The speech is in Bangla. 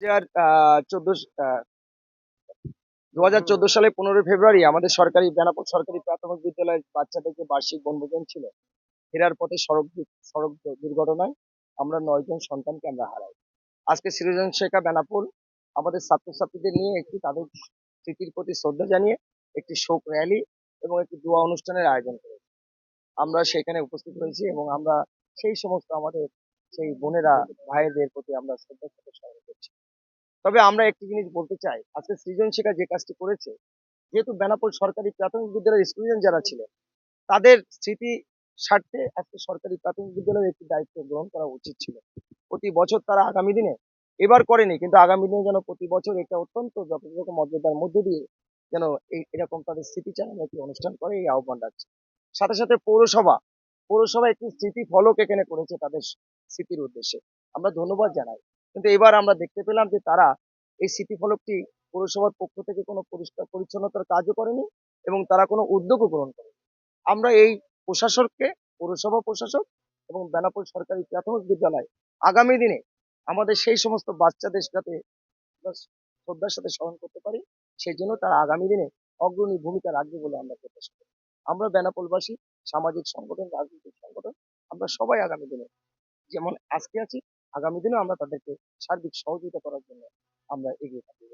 2014 সালে 15 ফেব্রুয়ারি আমাদের সরকারি বেনাপোল সরকারি প্রাথমিক বিদ্যালয়ের বাচ্চাদেরকে বার্ষিক বনভোজন ছিল। ফেরার পথে সড়ক দুর্ঘটনায় আমরা 9 জন সন্তানকে আমরা হারাই। আজকে সৃজন শেখা বেনাপোল আমাদের ছাত্রছাত্রীদের নিয়ে তাদের স্মৃতির প্রতি শ্রদ্ধা জানিয়ে একটি শোক র্যালি এবং একটি দোয়া অনুষ্ঠানের আয়োজন করেছি। আমরা সেখানে উপস্থিত হয়েছি এবং আমরা সেই সমস্ত আমাদের সেই বোনেরা ভাইদের প্রতি আমরা শ্রদ্ধা সাথে স্মরণ করছি। তবে আমরা একটি জিনিস বলতে চাই, আজকে সৃজন শেখা যে কাজটি করেছে, যেহেতু বেনাপোল সরকারি প্রাথমিক বিদ্যালয়ের স্টুডেন্ট যারা ছিলেন তাদের স্মৃতি স্বার্থে আজকে সরকারি প্রাথমিক বিদ্যালয়ের একটি দায়িত্ব গ্রহণ করা উচিত ছিল। প্রতি বছর তারা আগামী দিনে, এবার করেনি কিন্তু আগামী দিনে যেন প্রতি বছর এটা অত্যন্ত যথাযথ মর্যাদার মধ্যে দিয়ে যেন এরকম তাদের স্মৃতিচারণ একটি অনুষ্ঠান করে এই আহ্বান রাখছে। সাথে সাথে পৌরসভা একটি স্মৃতি ফলক এখানে করেছে তাদের স্মৃতির উদ্দেশ্যে, আমরা ধন্যবাদ জানাই। কিন্তু এবার আমরা দেখতে পেলাম যে তারা এই স্মৃতি ফলকটি পৌরসভার পক্ষ থেকে কোনো পরিষ্কার পরিচ্ছন্নতার কাজও করেনি এবং তারা কোনো উদ্যোগও গ্রহণ করেনি। আমরা এই প্রশাসককে, পৌরসভা প্রশাসক এবং বেনাপোল সরকারি প্রাথমিক বিদ্যালয় আগামী দিনে আমাদের সেই সমস্ত বাচ্চাদের সাথে আমরা শ্রদ্ধার সাথে স্মরণ করতে পারি, সেই জন্য তারা আগামী দিনে অগ্রণী ভূমিকা রাখবে বলে আমরা প্রত্যাশা করি। আমরা বেনাপোলবাসী, সামাজিক সংগঠন, রাজনৈতিক সংগঠন, আমরা সবাই আগামী দিনে যেমন আজকে আছি, আগামী দিনেও আমরা তাদেরকে সার্বিক সহযোগিতা করার জন্য আমরা এগিয়ে থাকবো।